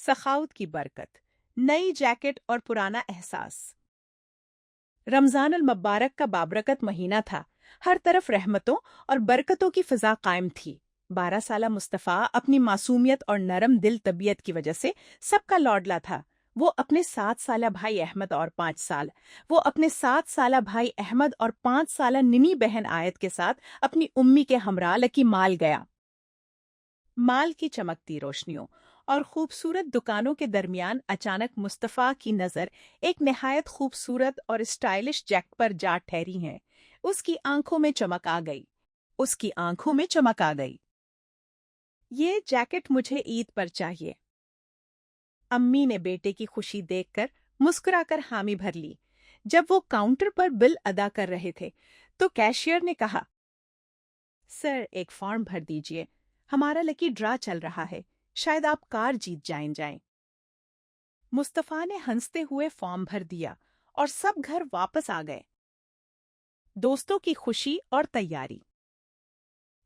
सखावत की बरकत, नई जैकेट और पुराना एहसास। रमजान अल मुबारक का बाबरकत महीना था। हर तरफ रहमतों और बरकतों की फिजा कायम थी। 12 साला मुस्तफ़ा अपनी मासूमियत और नरम दिल तबीयत की वजह से सबका लौडला था। वो अपने 7 साला भाई अहमद और 5 साल वो अपने 7 साला भाई अहमद और 5 साला निनी बहन आयत के साथ अपनी उम्मी के हमरा लकी माल गया। माल की चमकती रोशनियों और खूबसूरत दुकानों के दरमियान अचानक मुस्तफ़ा की नज़र एक निहायत खूबसूरत और स्टाइलिश जैकेट पर जा ठहरी है। उसकी आंखों में चमक आ गई। उसकी आंखों में चमक आ गई। ये जैकेट मुझे ईद पर चाहिए। अम्मी ने बेटे की खुशी देखकर मुस्कुराकर हामी भर ली। जब वो काउंटर पर बिल अदा कर रहे थे तो कैशियर ने कहा, सर एक फॉर्म भर दीजिए, हमारा लकी ड्रा चल रहा है, शायद आप कार जीत जाएं। मुस्तफ़ा ने हंसते हुए फॉर्म भर दिया और सब घर वापस आ गए। दोस्तों की खुशी और तैयारी।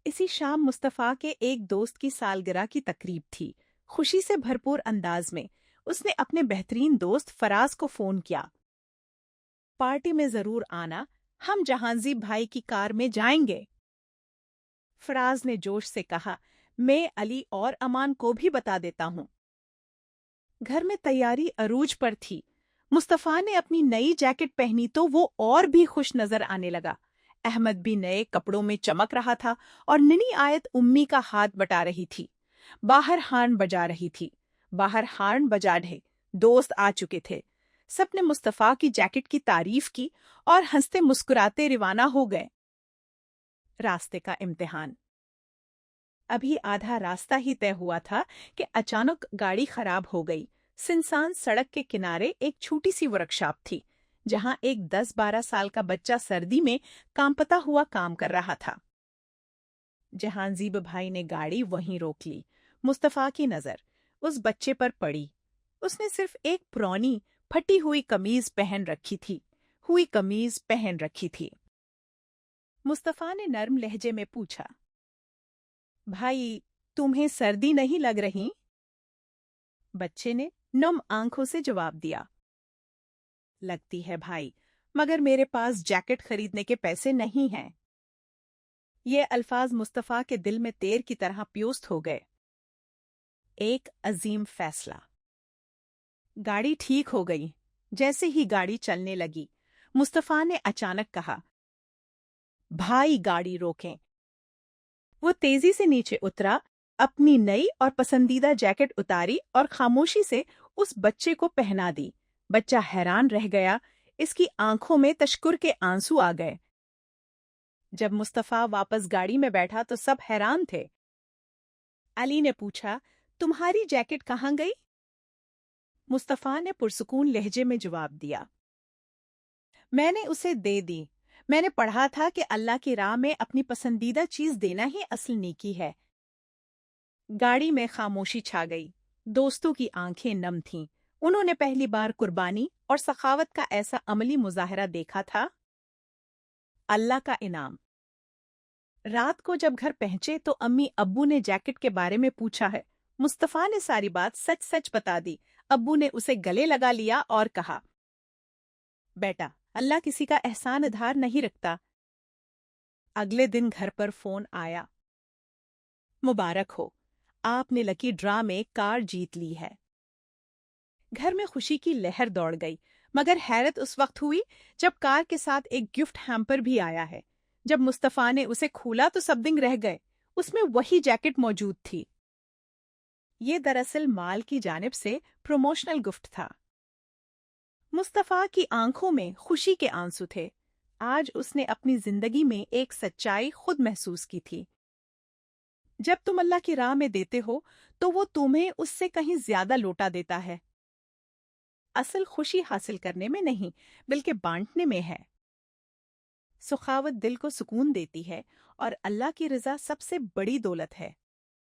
इसी शाम मुस्तफ़ा के एक दोस्त की सालगिरह की तकरीब थी। खुशी से भरपूर अंदाज में उसने अपने बेहतरीन दोस्त फराज को फोन किया। पार्टी में जरूर आना, हम जहांजी भाई की कार में जाएंगे। फराज ने जोश से कहा, मैं अली और अमान को भी बता देता हूं। घर में तैयारी अरूज पर थी। मुस्तफ़ा ने अपनी नई जैकेट पहनी तो वो और भी खुश नजर आने लगा। अहमद भी नए कपड़ों में चमक रहा था और निनी आयत उम्मी का हाथ बटा रही थी। बाहर हार्न बजा रही थी। बाहर हार्न बजा ढे दोस्त आ चुके थे। सबने मुस्तफ़ा की जैकेट की तारीफ की और हंसते मुस्कुराते रवाना हो गए। रास्ते का इम्तिहान। अभी आधा रास्ता ही तय हुआ था कि अचानक गाड़ी खराब हो गई। सुनसान सड़क के किनारे एक छोटी सी वर्कशॉप थी जहां एक 10-12 साल का बच्चा सर्दी में कांपता हुआ काम कर रहा था। जहांजीब भाई ने गाड़ी वहीं रोक ली। मुस्तफ़ा की नजर उस बच्चे पर पड़ी। उसने सिर्फ एक पुरानी फटी हुई कमीज पहन रखी थी। मुस्तफ़ा ने नर्म लहजे में पूछा, भाई तुम्हें सर्दी नहीं लग रही? बच्चे ने नम आंखों से जवाब दिया, लगती है भाई, मगर मेरे पास जैकेट खरीदने के पैसे नहीं हैं। ये अल्फाज मुस्तफ़ा के दिल में तेर की तरह प्योस्त हो गए। एक अजीम फैसला। गाड़ी ठीक हो गई। जैसे ही गाड़ी चलने लगी, मुस्तफ़ा ने अचानक कहा, भाई गाड़ी रोकें। वो तेजी से नीचे उतरा, अपनी नई और पसंदीदा जैकेट उतारी और खामोशी से उस बच्चे को पहना दी। बच्चा हैरान रह गया। इसकी आंखों में तशक्कुर के आंसू आ गए। जब मुस्तफ़ा वापस गाड़ी में बैठा तो सब हैरान थे। अली ने पूछा, तुम्हारी जैकेट कहाँ गई? मुस्तफ़ा ने पुरसुकून लहजे में जवाब दिया, मैंने उसे दे दी। मैंने पढ़ा था कि अल्लाह की राह में अपनी पसंदीदा चीज देना ही असल नेकी है। गाड़ी में खामोशी छा गई। दोस्तों की आंखें नम थीं। उन्होंने पहली बार कुर्बानी और सखावत का ऐसा अमली मुजाहरा देखा था। अल्लाह का इनाम। रात को जब घर पहुंचे तो अम्मी अब्बू ने जैकेट के बारे में पूछा है। मुस्तफ़ा ने सारी बात सच सच बता दी। अब्बू ने उसे गले लगा लिया और कहा, बेटा, अल्लाह किसी का एहसान उधार नहीं रखता। अगले दिन घर पर फोन आया, मुबारक हो, आपने लकी ड्रा में कार जीत ली है। घर में खुशी की लहर दौड़ गई, मगर हैरत उस वक्त हुई जब कार के साथ एक गिफ्ट हैम्पर भी आया है। जब मुस्तफ़ा ने उसे खोला तो सब दिन रह गए। उसमें वही जैकेट मौजूद थी। ये दरअसल माल की जानिब से प्रमोशनल गिफ्ट था। मुस्तफ़ा की आंखों में खुशी के आंसू थे। आज उसने अपनी जिंदगी में एक सच्चाई खुद महसूस की थी। जब तुम अल्लाह की राह में देते हो तो वो तुम्हें उससे कहीं ज्यादा लौटा देता है। असल खुशी हासिल करने में नहीं, बल्कि बांटने में है। सुखावत दिल को सुकून देती है और अल्लाह की रज़ा सबसे बड़ी दौलत है।